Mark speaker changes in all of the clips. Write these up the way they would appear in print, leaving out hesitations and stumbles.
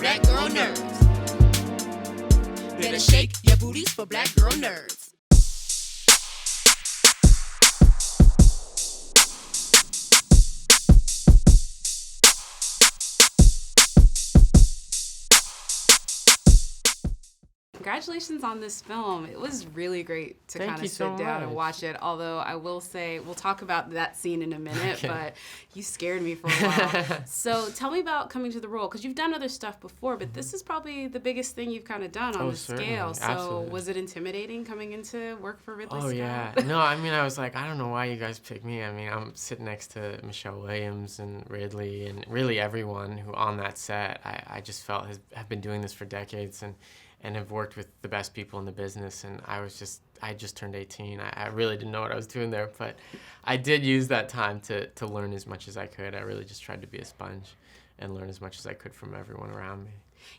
Speaker 1: black girl nerds. Better shake your booties for black girl nerds.
Speaker 2: Congratulations on this film. It was really great to kind of sit
Speaker 3: so
Speaker 2: down
Speaker 3: much.
Speaker 2: and watch it. Although I will say, we'll talk about that scene in a minute,
Speaker 3: Okay.
Speaker 2: but you scared me for a while. So tell me about coming to the role, because you've done other stuff before, but this is probably the biggest thing you've kind of done on the
Speaker 3: certainly.
Speaker 2: scale. So
Speaker 3: Absolutely.
Speaker 2: was it intimidating coming into work for Ridley Scott?
Speaker 3: Oh, yeah. No, I mean, I was like, I don't know why you guys picked me. I mean, I'm sitting next to Michelle Williams and Ridley and really everyone who on that set, I just felt have been doing this for decades and have worked with the best people in the business. And I just turned 18. I really didn't know what I was doing there, but I did use that time to learn as much as I could. I really just tried to be a sponge and learn as much as I could from everyone around me.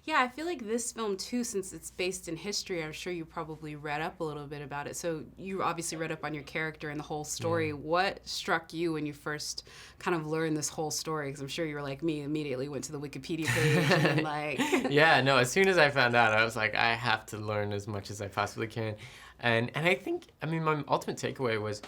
Speaker 2: Yeah, I feel like this film, too, since it's based in history, I'm sure you probably read up a little bit about it. So you obviously read up on your character and the whole story. Yeah. What struck you when you first kind of learned this whole story? Because I'm sure you were like me, immediately went to the Wikipedia page and like...
Speaker 3: Yeah, no, as soon as I found out, I was like, I have to learn as much as I possibly can. And I think, I mean, my ultimate takeaway was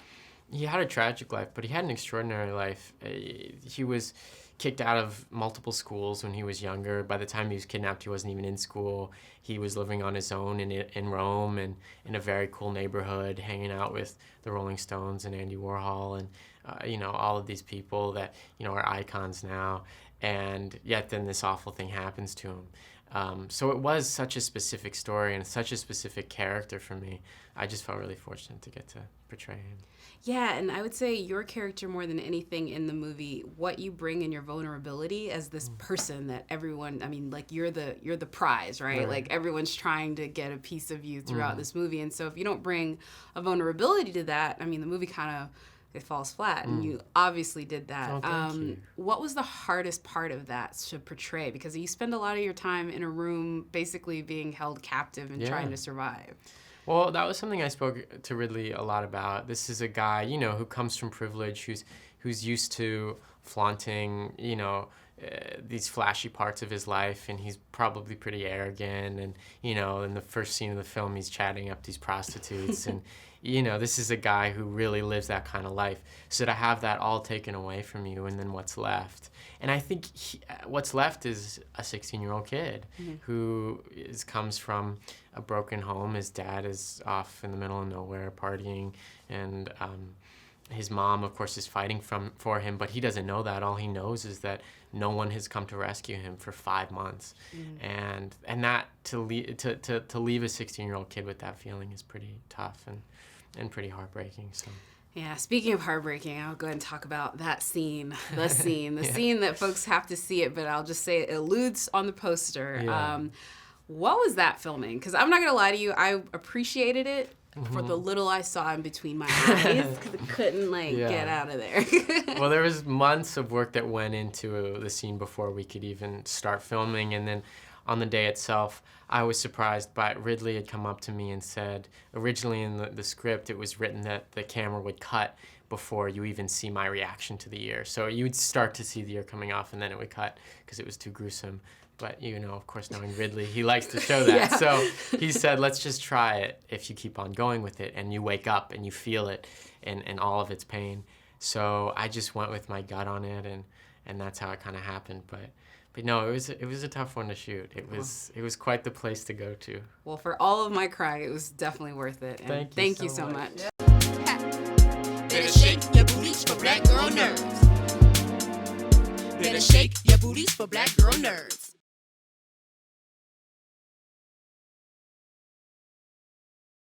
Speaker 3: he had a tragic life, but he had an extraordinary life. He was kicked out of multiple schools when he was younger. By the time he was kidnapped, he wasn't even in school. He was living on his own in Rome and in a very cool neighborhood, hanging out with the Rolling Stones and Andy Warhol and, all of these people that, are icons now. And yet then this awful thing happens to him. So it was such a specific story and such a specific character for me. I just felt really fortunate to get to portray him.
Speaker 2: Yeah, and I would say your character more than anything in the movie, what you bring in your vulnerability as this person that everyone, I mean, like you're the prize, right? Like everyone's trying to get a piece of you throughout this movie. And so if you don't bring a vulnerability to that, I mean, the movie kind of, it falls flat, and you obviously did that.
Speaker 3: Oh, thank you.
Speaker 2: What was the hardest part of that to portray? Because you spend a lot of your time in a room basically being held captive and trying to survive.
Speaker 3: Well, that was something I spoke to Ridley a lot about. This is a guy, who comes from privilege, who's used to flaunting, these flashy parts of his life, and he's probably pretty arrogant. And, in the first scene of the film, he's chatting up these prostitutes. And, this is a guy who really lives that kind of life. So to have that all taken away from you, and then what's left? And I think what's left is a 16-year-old kid who comes from a broken home. His dad is off in the middle of nowhere partying, and his mom, of course, is fighting for him, but he doesn't know that. All he knows is that no one has come to rescue him for 5 months, and that to leave a 16-year-old kid with that feeling is pretty tough and pretty heartbreaking. So.
Speaker 2: Yeah, speaking of heartbreaking, I'll go ahead and talk about that scene, the scene that folks have to see it, but I'll just say it alludes on the poster.
Speaker 3: Yeah.
Speaker 2: What was that filming? Because I'm not going to lie to you, I appreciated it for the little I saw in between my eyes, because I couldn't, get out of there.
Speaker 3: Well, there was months of work that went into the scene before we could even start filming, and then on the day itself, I was surprised by Ridley had come up to me and said, originally in the script, it was written that the camera would cut before you even see my reaction to the ear. So you would start to see the ear coming off, and then it would cut because it was too gruesome. But, of course, knowing Ridley, he likes to show that. So he said, let's just try it if you keep on going with it, and you wake up and you feel it and all of its pain. So I just went with my gut on it, and that's how it kind of happened. But no, it was a tough one to shoot. It was quite the place to go to.
Speaker 2: Well, for all of my crying, it was definitely worth it. And thank you so much.
Speaker 1: Better shake your booties for black girl nerds. Better shake your booties for black girl nerds.